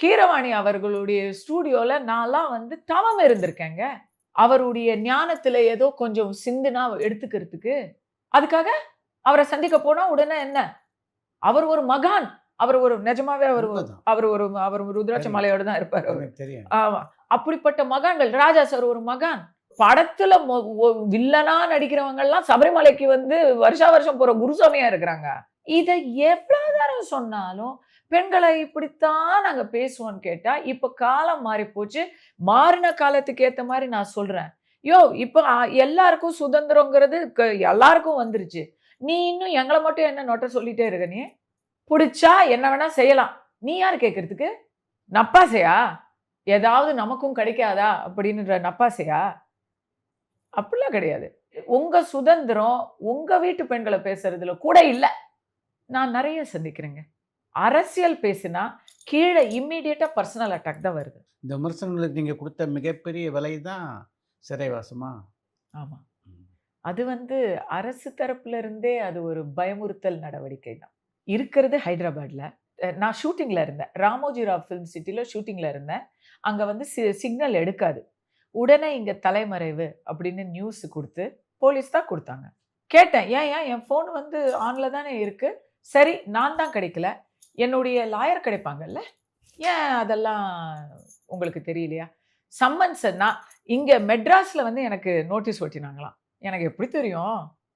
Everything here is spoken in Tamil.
கீரவாணி அவர்களுடைய ஸ்டூடியோல நான்லாம் வந்து தவம் இருந்திருக்கேங்க. அவருடைய ஞானத்துல ஏதோ கொஞ்சம் சிந்துனா எடுத்துக்கிறதுக்கு. அதுக்காக அவர சந்திக்க போனா உடனே என்ன? அவர் ஒரு மகான். அவர் ஒரு நிஜமாவே உண்மதான். அவர் ருத்ராட்ச தெரியும். மாலையோட தான் இருப்பாரு அவரு. எனக்கு தெரியும். ஆமா. அப்படிப்பட்ட மகான்கள். ராஜா சார் ஒரு மகான். படத்துல வில்லனா நடிக்கிறவங்கலாம் சபரிமலைக்கு வந்து வருஷா வருஷம் போற குருசாமியா இருக்கிறாங்க. இத எவ்வளவு தரம் சொன்னாலும், பெண்களை இப்படித்தான் நாங்க பேசுவோம்ன்னு கேட்டா, இப்ப காலம் மாறிப் போச்சு. மாறின காலத்துக்கு ஏத்த மாரி நான் சொல்றேன். இப்ப எல்லாருக்கும் சுதந்திரம்ங்கிறது எல்லாருக்கும் வந்துருச்சு. நீ இன்னும் எங்கள மட்டும் என்ன நொட்ட சொல்லிட்டே இருக்க நீ? புடிச்சா என்ன வேணா செய்யலாம். நீ யாரு கேட்கறதுக்கு? நப்பாசையா? ஏதாவது நமக்கும் கிடைக்காதா? அப்படின்ற நப்பாசையா? அப்படிலாம் கிடையாது. உங்க சுதந்திரம், உங்க வீட்டு பெண்கள பேசுறதுல கூட இல்ல. நான் நெறைய சந்திக்கிறேங்க. அரசியல் பேசினா, கீழ இம்மீடியட்டா பர்சனல் அட்டாக் தான் வருது. இந்த விமர்சனங்களுக்கு நீங்க குடுத்த மிகப்பெரிய விலை தான் சிறைவாசமா? ஆமா. ம். அது வந்து அரசு தரப்புல இருந்தே அது ஒரு பயமுறுத்தல் நடவடிக்கை தான். இருக்கிறது ஹைதராபாத்ல. நான் ஷூட்டிங்ல இருந்தேன். ராமோஜி ராவ் ஃபில்ம் சிட்டில ஷூட்டிங்ல இருந்தேன். அங்க வந்து சிக்னல் எடுக்காது. உடனே இங்க தலைமறைவு அப்படின்னு நியூஸ் குடுத்து, போலீஸ் தான் குடுத்தாங்க. கேட்டேன். ஏன்யா என் ஃபோன் வந்து ஆன்ல தானே இருக்கு. சரி நான் தான் கிடைக்கல. என்னுடைய லாயர் கிடைப்பாங்கல்ல. ஏன் அதெல்லாம் உங்களுக்கு தெரியலையா? சம்மன்ஸ் நான் இங்க மெட்ராஸ்ல வந்து எனக்கு நோட்டீஸ் ஒட்டினாங்களாம். எனக்கு எப்படி தெரியும்?